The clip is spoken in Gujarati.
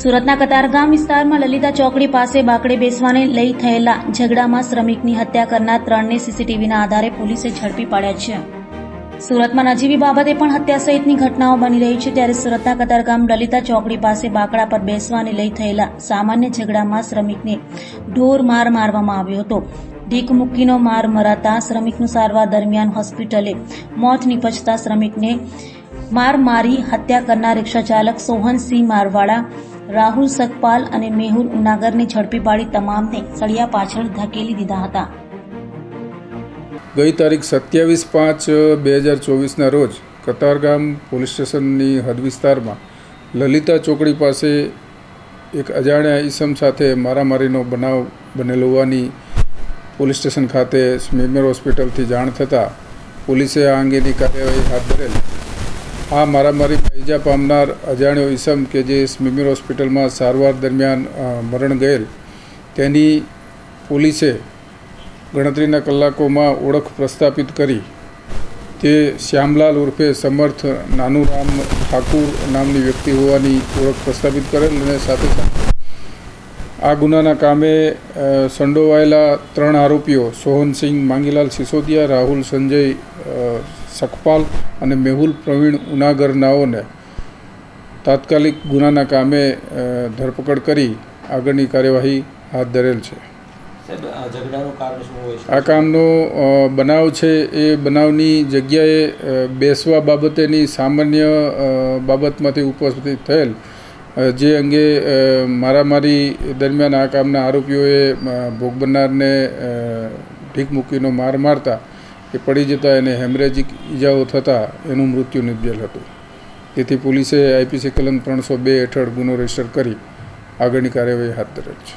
સુરતના કતારગામ વિસ્તારમાં લલિતા ચોકડી પાસે બાકડે બેસવાને લઈ થયેલા ઝઘડામાં શ્રમિકની હત્યા કરનાર 3ને સીસીટીવીના આધારે પોલીસે ઝડપી પાડ્યા છે. સુરતમાં નજીવી બાબતે પણ હત્યા સહિતની ઘટનાઓ બની રહી છે. ત્યારે સુરતના કતારગામ લલિતા ચોકડી પાસે બાકડા પર બેસવાને લઈ થયેલા સામાન્ય ઝઘડામાં શ્રમિકને ઢોર માર મારવામાં આવ્યો હતો. ઢીક મૂકીનો માર મરાતા શ્રમિકનું સારવાર દરમિયાન હોસ્પિટલે મોત નીપજતા શ્રમિકને માર મારી હત્યા કરનાર રિક્ષા ચાલક સોહનસિંહ મારવાડા, રાહુલ સકપાલ અને મેહુલ ઉનાગરને ઝડપી પાડી તમામને સળિયા પાછળ ધકેલી દીધા હતા. ગઈ તારીખ 27/5/2024ના રોજ કતારગામ પોલીસ સ્ટેશનની હદ વિસ્તારમાં લલિતા ચોકડી પાસે એક અજાણ્યા ઈસમ સાથે મારામારીનો બનાવ બનેલો હોવાની પોલીસ સ્ટેશન ખાતે સ્મીમેર હોસ્પિટલથી જાણ થતાં પોલીસે આ અંગેની કાર્યવાહી હાથ ધરેલ. આ મારામારીમાં ઈજા પામનાર અજાણ્યો ઈસમ કે જે સ્મીમેર હોસ્પિટલમાં સારવાર દરમિયાન મરણ ગયેલ તેની પોલીસે ગણતરીના કલાકોમાં ઓળખ પ્રસ્થાપિત કરી તે શ્યામલાલ ઉર્ફે સમર્થ નાનુરામ ઠાકુર નામની વ્યક્તિ હોવાની ઓળખ પ્રસ્થાપિત કરેલ અને સાથે સાથે આ ગુનાના કામે સંડોવાયેલા 3 આરોપીઓ સોહનસિંહ માંગીલાલ સિસોદિયા, રાહુલ સંજય સકપાલ અને મેહુલ પ્રવીણ ઉનાગર નાઓને તાત્કાલિક ગુનાના કામે ધરપકડ કરી આગળની કાર્યવાહી હાથ ધરેલ છે. આ કામનો બનાવ છે એ બનાવની જગ્યાએ બેસવા બાબતેની સામાન્ય બાબતમાંથી ઉપસ્થિત થયેલ જે અંગે મારામારી દરમિયાન આ કામના આરોપીઓએ ભોગ બનનારને ઢીક મૂકીનો માર મારતા એ પડી જતાં એને હેમરેજિક ઈજાઓ થતાં એનું મૃત્યુ નિપજેલ હતું. તેથી પોલીસે IPC કલમ 302 હેઠળ ગુનો રજીસ્ટર કરી આગળની કાર્યવાહી હાથ ધરેલ છે.